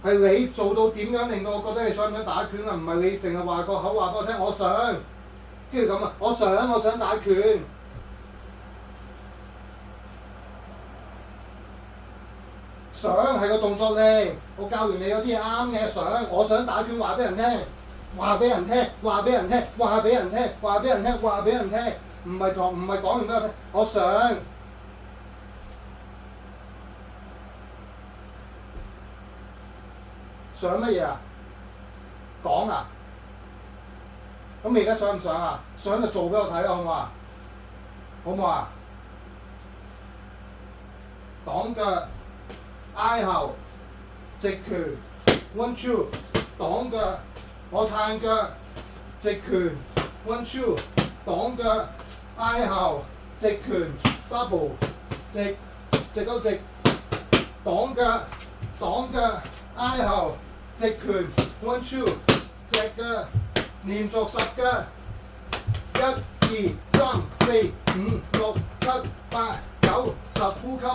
係你做到點樣令到我覺得你想唔想打拳啊？唔係你淨係話個口話俾我聽，我想，跟住咁啊，我想打拳。想係個動作嚟，我教完你有啲嘢啱嘅，我想打拳話俾人聽，話俾人聽，話俾人聽，話俾人聽，話俾人聽，話俾人聽，唔係講完俾我聽，我想。想乜嘢啊？講啊？咁你而家想唔想啊？想就做俾我睇啦，好唔好啊？好唔好啊？擋腳。挨後，直拳 ，one two， 擋腳，我撐腳，直拳 ，one two， 擋腳，挨後，直拳 ，double， 直到直，擋腳，挨後，直拳 ，one two， 隻腳，連續10腳，1、2、3、4、5、6、7、8、9、10，呼吸。